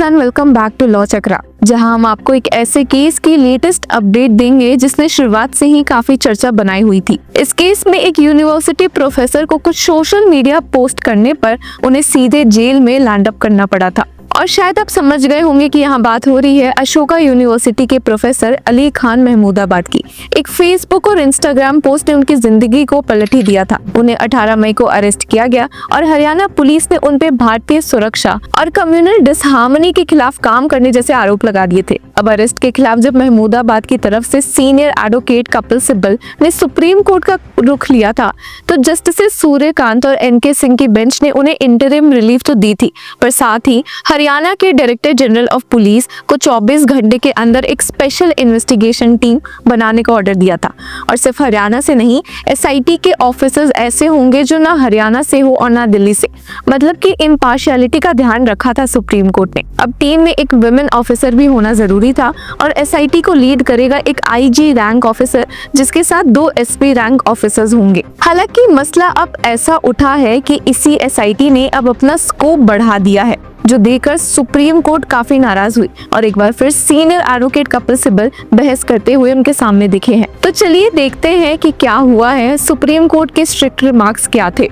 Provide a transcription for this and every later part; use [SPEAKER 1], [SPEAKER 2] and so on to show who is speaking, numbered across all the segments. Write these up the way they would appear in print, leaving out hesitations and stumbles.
[SPEAKER 1] And welcome back to law Chakra, जहां हम आपको एक ऐसे केस की लेटेस्ट अपडेट देंगे जिसने शुरुआत से ही काफी चर्चा बनाई हुई थी। इस केस में एक यूनिवर्सिटी प्रोफेसर को कुछ सोशल मीडिया पोस्ट करने पर उन्हें सीधे जेल में लैंड अप करना पड़ा था। और शायद आप समझ गए होंगे कि यहाँ बात हो रही है अशोका यूनिवर्सिटी के प्रोफेसर अली खान महमूदाबाद की। एक फेसबुक और इंस्टाग्राम पोस्ट ने उनकी जिंदगी को पलट ही दिया था। उन्हें 18 मई को अरेस्ट किया गया और हरियाणा पुलिस ने उन पे भारतीय सुरक्षा और कम्युनल डिसहार्मनी के खिलाफ काम करने जैसे आरोप लगा दिए थे। अब अरेस्ट के खिलाफ जब महमूदाबाद की तरफ से सीनियर एडवोकेट कपिल सिब्बल ने सुप्रीम कोर्ट का रुख लिया था, तो जस्टिस सूर्यकांत और एनके सिंह की बेंच ने उन्हें इंटरिम रिलीफ तो दी थी, पर साथ ही हरियाणा के डायरेक्टर जनरल ऑफ पुलिस को 24 घंटे के अंदर एक स्पेशल इन्वेस्टिगेशन टीम बनाने का ऑर्डर दिया था। और सिर्फ हरियाणा से नहीं, एसआईटी के ऑफिसर्स ऐसे होंगे जो ना हरियाणा से हो और ना दिल्ली से, मतलब कि इम्पार्शियलिटी का ध्यान रखा था सुप्रीम कोर्ट ने। अब टीम में एक वुमेन ऑफिसर भी होना जरूरी था और एसआईटी को लीड करेगा एक आईजी रैंक ऑफिसर, जिसके साथ 2 एसपी रैंक ऑफिसर्स होंगे। हालांकि मसला अब ऐसा उठा है कि इसी एसआईटी ने अब अपना स्कोप बढ़ा दिया है, जो देखकर सुप्रीम कोर्ट काफी नाराज हुई और एक बार फिर सीनियर एडवोकेट कपिल सिब्बल बहस करते हुए उनके सामने दिखे हैं। तो चलिए देखते हैं कि क्या हुआ है, सुप्रीम कोर्ट के स्ट्रिक्ट रिमार्क्स क्या थे।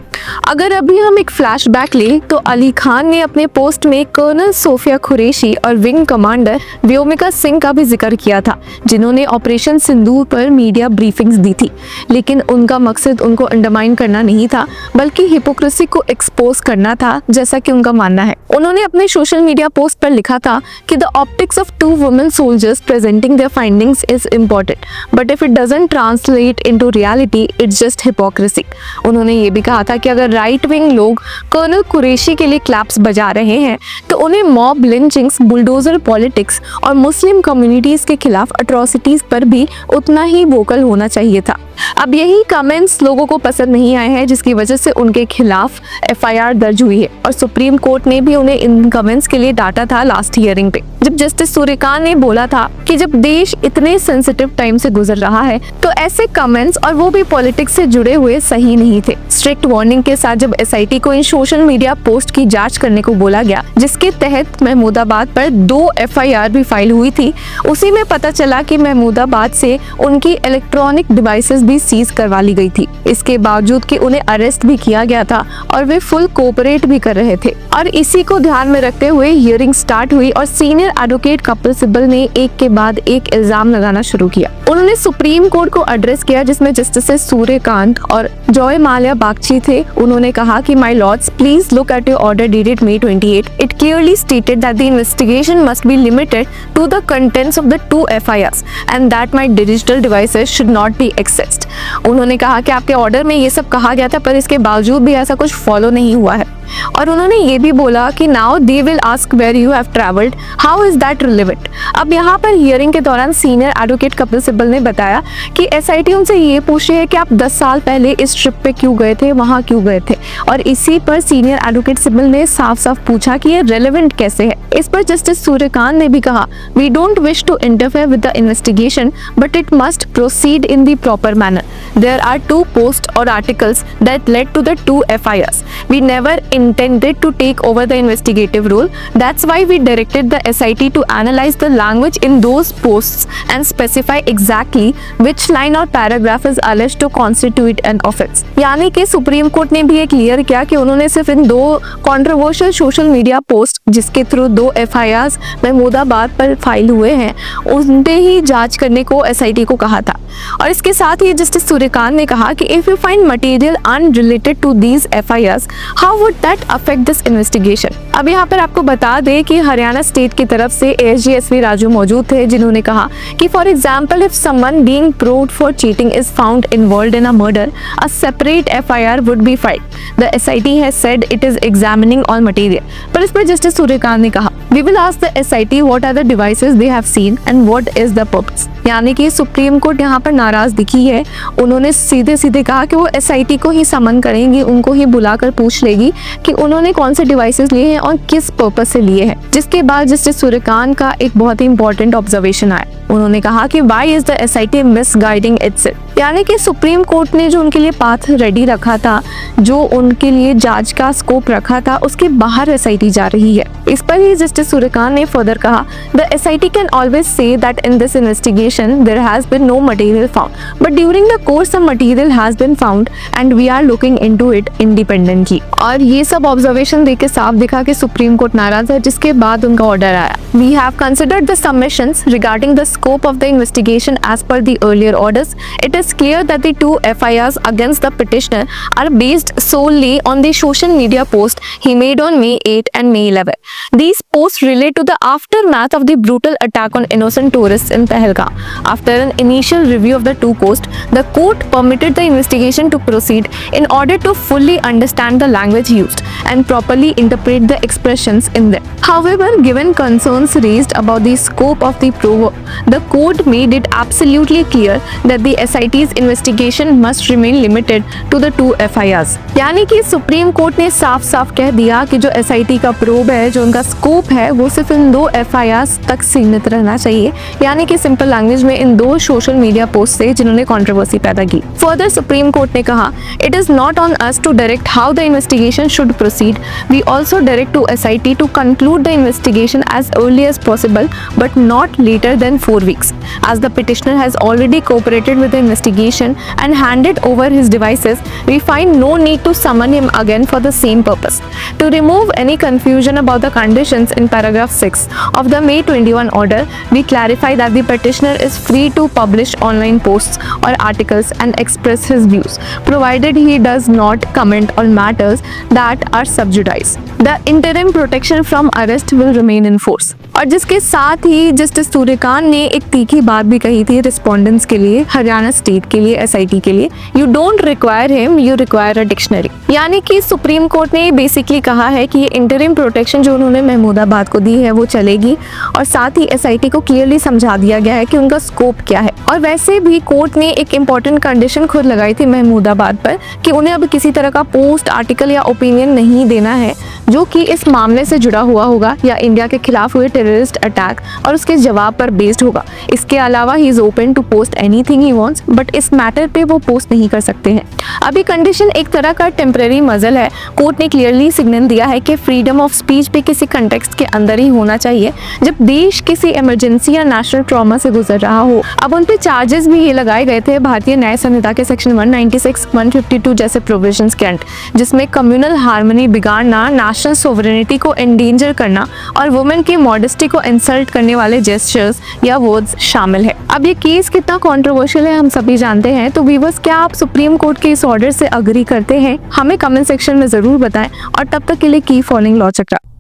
[SPEAKER 1] अगर अभी हम एक फ्लैशबैक लें तो अली खान ने अपने पोस्ट में कर्नल सोफिया कुरैशी और विंग कमांडर व्योमिका सिंह का भी जिक्र किया था, जिन्होंने ऑपरेशन सिंदूर पर मीडिया ब्रीफिंग्स दी थी। लेकिन उनका मकसद उनको अंडरमाइन करना नहीं था, बल्कि हिपोक्रेसी को एक्सपोज करना था, जैसा कि उनका मानना है। उन्होंने अपने सोशल मीडिया पोस्ट पर लिखा था कि the optics of 2 women soldiers presenting their findings is important, but if it doesn't translate into reality it's just hypocrisy. उन्होंने ये भी कहा था कि अगर राइट विंग लोग कर्नल कुरैशी के लिए क्लैप्स बजा रहे हैं तो उन्हें मॉब लिंचिंग्स, बुलडोजर पॉलिटिक्स और मुस्लिम कम्युनिटीज के खिलाफ अट्रॉसिटीज पर भी उतना ही वोकल होना चाहिए था। अब यही कमेंट्स लोगों को पसंद नहीं आए हैं, जिसकी वजह से उनके खिलाफ एफआईआर दर्ज हुई है और सुप्रीम कोर्ट ने भी उन्हें इन कमेंट्स के लिए डांटा था लास्ट हियरिंग पे, जब जस्टिस सूर्यकांत ने बोला था कि जब देश इतने सेंसिटिव टाइम से गुजर रहा है तो ऐसे कमेंट्स और वो भी पॉलिटिक्स से जुड़े हुए सही नहीं थे। स्ट्रिक्ट वार्निंग के साथ जब एसआईटी को इन सोशल मीडिया पोस्ट की जांच करने को बोला गया, जिसके तहत महमूदाबाद पर 2 एफआईआर भी फाइल हुई थी, उसी में पता चला कि महमूदाबाद से उनकी इलेक्ट्रॉनिक डिवाइसेस भी सीज करवा ली गई थी। इसके बावजूद कि उन्हें अरेस्ट भी किया गया था और वे फुल कोऑपरेट भी कर रहे थे। और इसी को ध्यान में रखते हुए हियरिंग स्टार्ट हुई और सीनियर एडवोकेट कपिल सिब्बल ने एक के बाद एक इल्जाम लगाना शुरू किया। उन्होंने सुप्रीम कोर्ट को एड्रेस किया, जिसमें जस्टिस सूर्यकांत और जॉय माल्या बागची थे। उन्होंने कहा कि my Lord's, please look at your order dated May 28. It clearly stated that the investigation must be limited to the contents of the 2 FIRs and that my digital devices should not be accessed. उन्होंने कहा कि आपके order में ये सब कहा गया था, पर इसके बावजूद भी ऐसा कुछ फॉलो नहीं हुआ है। और उन्होंने ये भी बोला कि now they will ask where you have travelled, how is that relevant. अब यहाँ पर हियरिंग के दौरान सीनियर एडवोकेट कपिल सिब्बल ने बताया कि एसआईटी उनसे ये पूछ रही है कि आप 10 साल पहले इस ट्रिप पे क्यों गए थे, वहाँ क्यों गए थे। और इसी पर सीनियर एडवोकेट सिब्बल ने साफ साफ पूछा कि ये रेलेवेंट कैसे है। इस पर जस्टिस सूर्यकांत ने भी कहा, we don't wish to interfere with the investigation but it must proceed in the proper manner. There are 2 post or articles that led to the 2 FIRs. We never intended to take over the investigative role. That's why we directed the SIT to analyze the language in those posts and specify exactly which line or paragraph is alleged to constitute an offense. यानी कि supreme court ने भी ये clear किया कि उन्होंने सिर्फ इन 2 controversial social media post, जिसके थ्रू 2 FIRs महमूदाबाद पर फाइल हुए हैं, उनपे ही जांच करने को SIT को कहा था। और इसके साथ ही जस्टिस सूर्यकांत ने कहा कि if you find material unrelated to these FIRs, how would that affect this investigation. अब यहाँ पर आपको बता दें कि हरियाणा स्टेट की तरफ से ASG SV राजू मौजूद थे, जिन्होंने कहा कि for example if someone being proved for cheating is found involved in a murder, a separate FIR would be filed. The SIT has said it is examining all material. पर इस पर justice Suryakant ने कहा, we will ask the SIT what are the devices they have seen and what is the purpose. यानी कि supreme court यहाँ पर नाराज दिखी है। उन्होंने सीधे सीधे कहा कि वो एसआईटी को ही समन करेंगी, उनको ही बुलाकर पूछ लेगी कि उन्होंने कौन से डिवाइसेस लिए हैं और किस पर्पस से लिए हैं। जिसके बाद जस्टिस सूर्यकांत का एक बहुत ही इंपॉर्टेंट ऑब्जर्वेशन आया। उन्होंने कहा कि why is the SIT misguiding itself, यानी कि सुप्रीम कोर्ट ने जो उनके लिए पाथ रेडी रखा था, जो उनके लिए जांच का स्कोप रखा था, उसके बाहर एसआईटी जा रही है। इस पर ही जस्टिस सूर्यकांत ने फर्दर कहा, the SIT can always say that in this investigation there has been no material found, but during the course some material has been found and we are looking into it independently. और ये सब observation देख के साफ दिखा कि supreme court नाराज है, जिसके बाद उनका ऑर्डर आया। We have considered the submissions regarding the scope of the investigation as per the earlier orders. It is clear that the 2 FIRs against the petitioner are based solely on the social media post he made on May 8 and May 11. These posts relate to the aftermath of the brutal attack on innocent tourists in Pahalgam. After an initial review of the 2 posts, the court permitted the investigation to proceed in order to fully understand the language used and properly interpret the expressions in them. However, given concerns raised about the scope of the probe, the court made it absolutely clear that the SIT's investigation must remain limited to the 2 FIRs. यानी कि supreme court ने साफ साफ कह दिया कि जो SIT का प्रोब है, जो उनका स्कोप है, वो सिर्फ इन 2 FIRs तक सीमित रहना चाहिए। यानी कि सिंपल लैंग्वेज में इन 2 सोशल मीडिया पोस्ट से जिन्होंने कंट्रोवर्सी पैदा की। फर्दर सुप्रीम कोर्ट ने कहा, it is not on us to direct how the investigation should proceed, we also direct to SIT to conclude the investigation as early as possible but not later than 4 weeks. As the petitioner has already cooperated with the investigation and handed over his devices, we find no need to summon him again for the same purpose. To remove any confusion about the conditions in paragraph 6 of the May 21 order, we clarify that the petitioner is free to publish online posts or articles and express his views, provided he does not comment on matters that are sub judice. The interim protection from arrest will remain in force. और जिसके साथ ही justice Suryakant ने एक तीखी बात भी कही थी रिस्पोंडेंट्स के लिए, हरियाणा स्टेट के लिए, एसआईटी के लिए, you don't require him, you require a dictionary. यानी कि सुप्रीम कोर्ट ने बेसिकली कहा है कि ये इंटरिम प्रोटेक्शन जो उन्होंने महमूदाबाद को दी है वो चलेगी, और साथ ही एसआईटी को क्लियरली समझा दिया गया है कि उनका स्कोप क्या है। और वैसे भी कोर्ट ने एक इंपॉर्टेंट कंडीशन खुद लगाई थी महमूदाबाद पर कि उन्हें अब किसी तरह का पोस्ट, आर्टिकल या ओपिनियन नहीं देना है जो कि इस मामले से जुड़ा हुआ होगा या इंडिया के खिलाफ हुए टेररिस्ट अटैक और उसके जवाब पर बेस्ड होगा। इसके अलावा he is open to post anything he wants, but इस मैटर पे वो पोस्ट नहीं कर सकते हैं। अभी कंडीशन एक तरह का टेम्परेरी मजल है। कोर्ट ने क्लियरली सिग्नल दिया है कि फ्रीडम ऑफ स्पीच भी किसी कंटेक्स्ट के अंदर ही होना चाहिए जब देश किसी इमरजेंसी या नेशनल ट्रॉमा से गुजर रहा हो। अब उन पे चार्जेस भी ये लगाए गए थे भारतीय न्याय संहिता के सेक्शन 196, 152 जैसे प्रोविजंस के अंडर, जिसमें कम्युनल हार्मनी बिगाड़ना, नेशनल सोवरेनिटी को एंडेंजर करना और वुमेन की मॉडेस्टी को इंसल्ट करने वाले जेस्चर्स या वर्ड्स शामिल है। अब ये केस कितना कंट्रोवर्शियल है हम सभी जानते हैं, तो व्यूअर्स क्या आप सुप्रीम कोर्ट के इस ऑर्डर से अग्री करते हैं? हमें कमेंट सेक्शन में जरूर बताएं, और तब तक के लिए कीप फॉलोइंग लॉ चक्रा।